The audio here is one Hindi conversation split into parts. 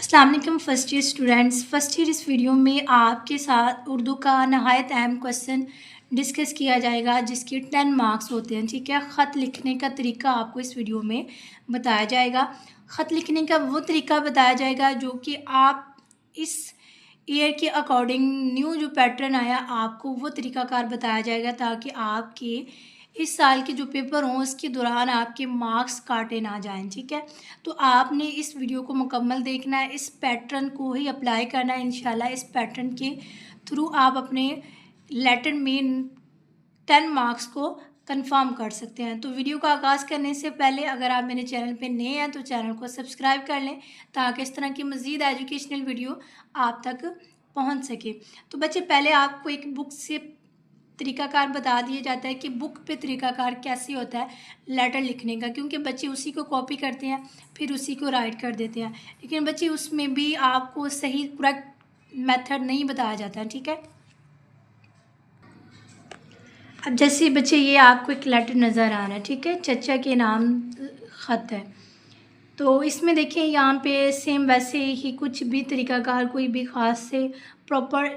अस्सलाम वालेकुम first year students. First year इस वीडियो में आपके साथ उर्दू का नहायत अहम क्वेश्चन डिस्कस किया जाएगा जिसके 10 मार्क्स होते हैं। ठीक है, ख़त लिखने का तरीका आपको इस वीडियो में बताया जाएगा। ख़त लिखने का वो तरीका बताया जाएगा जो कि आप इस ईयर के अकॉर्डिंग न्यू जो पैटर्न आया आपको वो तरीक़ाकार बताया जाएगा ताकि आपके इस साल के जो पेपर हों उसके दौरान आपके मार्क्स काटे ना जाएं। ठीक है, तो आपने इस वीडियो को मुकम्मल देखना है, इस पैटर्न को ही अप्लाई करना है। इंशाल्लाह इस पैटर्न के थ्रू आप अपने लेटर में 10 मार्क्स को कंफर्म कर सकते हैं। तो वीडियो का आगाज़ करने से पहले अगर आप मेरे चैनल पे नए हैं तो चैनल को सब्सक्राइब कर लें ताकि इस तरह की मज़ीद एजुकेशनल वीडियो आप तक पहुंच सके। तो बच्चे, पहले आपको एक बुक से तरीक़ाकार बता दिया जाता है कि बुक पे तरीक़ाकार कैसे होता है लेटर लिखने का, क्योंकि बच्चे उसी को कॉपी करते हैं फिर उसी को राइट कर देते हैं, लेकिन बच्चे उसमें भी आपको सही करेक्ट मेथड नहीं बताया जाता है। ठीक है, अब जैसे बच्चे ये आपको एक लेटर नज़र आ रहा है, ठीक है, चचा के नाम ख़त है, तो इसमें देखिए यहाँ पे सेम वैसे ही कुछ भी तरीक़ाकार कोई भी ख़ास से प्रॉपर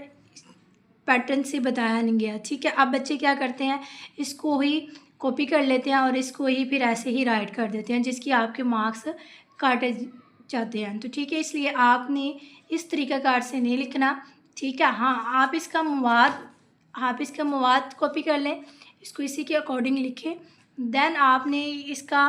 पैटर्न से बताया नहीं गया। ठीक है, अब बच्चे क्या करते हैं, इसको ही कॉपी कर लेते हैं और इसको ही फिर ऐसे ही राइट कर देते हैं जिसकी आपके मार्क्स काटे जाते हैं। तो ठीक है, इसलिए आपने इस तरीक़ाकार से नहीं लिखना। ठीक है, हाँ, आप इसका मवाद कॉपी कर लें, इसको इसी के अकॉर्डिंग लिखें। देन आपने इसका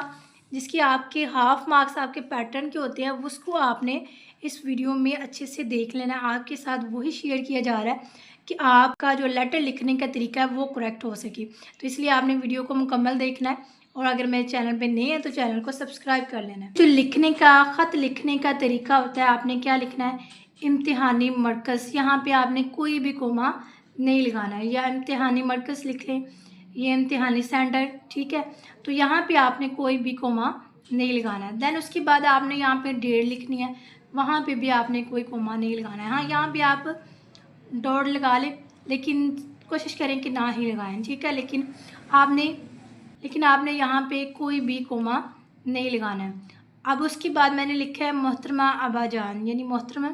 जिसकी आपके हाफ़ मार्क्स आपके पैटर्न के होते हैं उसको आपने इस वीडियो में अच्छे से देख लेना। आपके साथ वही शेयर किया जा रहा है कि आपका जो लेटर लिखने का तरीका है वो करेक्ट हो सके, तो इसलिए आपने वीडियो को मुकम्मल देखना है। और अगर मेरे चैनल पे नए हैं तो चैनल को सब्सक्राइब कर लेना है। जो लिखने का ख़त लिखने का तरीका होता है, आपने क्या लिखना है, इम्तिहानी मरकज़, यहाँ पे आपने कोई भी कोमा नहीं लगाना है, या इम्तिहानी मरकज़ लिख लें, ये इम्तिहानी सेंटर। ठीक है, तो यहाँ पे आपने कोई भी कोमा नहीं लगाना है। देन उसके बाद आपने यहाँ पे डेट लिखनी है, वहाँ पे भी आपने कोई कोमा नहीं लगाना है। हाँ, यहाँ पे आप डॉट लगा लें लेकिन कोशिश करें कि ना ही लगाएं। ठीक है, लेकिन आपने यहाँ पे कोई भी कोमा नहीं लगाना है। अब उसके बाद मैंने लिखा है मोहतरमा अब्बाजान, यानी मोहतरमा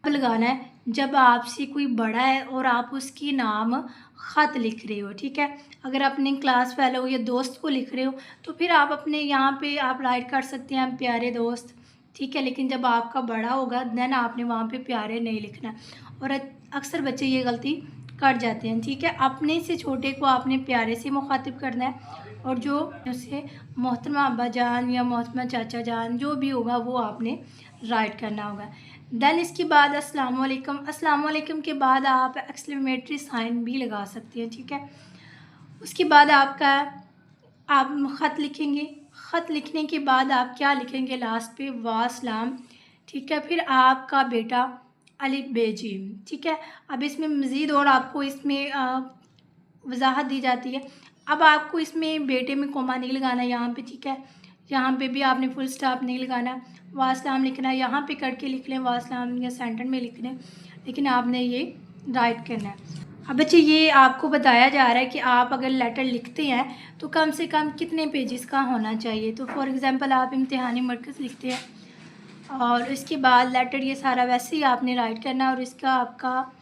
लगाना है जब आपसे कोई बड़ा है और आप उसकी नाम ख़त लिख रहे हो। ठीक है, अगर अपने क्लास फेलो या दोस्त को लिख रहे हो तो फिर आप अपने यहाँ पे आप राइट कर सकते हैं प्यारे दोस्त। ठीक है, लेकिन जब आपका बड़ा होगा देन आपने वहाँ पे प्यारे नहीं लिखना, और अक्सर बच्चे ये गलती कर जाते हैं। ठीक है, अपने से छोटे को आपने प्यारे से मुखातिब करना है और जो उससे मोहतरमा अब्बा जान या मोहतरमा चाचा जान जो भी होगा वो आपने राइट करना होगा। देन इसके बाद अस्सलाम वालेकुम, अस्सलाम वालेकुम के बाद आप एक्सक्लेमेटरी साइन भी लगा सकते हैं। ठीक है, उसके बाद आप ख़त लिखेंगे, ख़त लिखने के बाद आप क्या लिखेंगे लास्ट पे, वासलाम। ठीक है, फिर आपका बेटा अलिफ बेजीम। ठीक है, अब इसमें मज़ीद और आपको इसमें वजाहत दी जाती है। अब आपको इसमें बेटे में कोमा नहीं लगाना यहाँ पे। ठीक है, यहाँ पे भी आपने फुल स्टॉप नहीं लगाना, वासलाम लिखना है, यहाँ पे करके लिख लें वासलाम या सेंटर में लिख लें, लेकिन आपने ये राइट करना है। अब बच्चे, ये आपको बताया जा रहा है कि आप अगर लेटर लिखते हैं तो कम से कम कितने पेजेस का होना चाहिए। तो फॉर एग्ज़ाम्पल आप इम्तिहानी मरकज़ लिखते हैं और इसके बाद लेटर ये सारा वैसे ही आपने राइट करना, और इसका आपका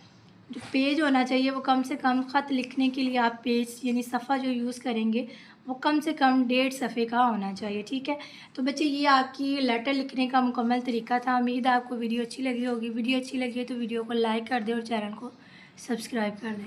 जो पेज होना चाहिए वो कम से कम ख़त लिखने के लिए आप पेज यानी सफ़ा जो यूज़ करेंगे वो कम से कम 1.5 सफ़े का होना चाहिए। ठीक है, तो बच्चे ये आपकी लेटर लिखने का मुकम्मल तरीका था। उम्मीद है आपको वीडियो अच्छी लगी होगी। वीडियो अच्छी लगी है तो वीडियो को लाइक कर दें और चैनल को सब्सक्राइब कर दें।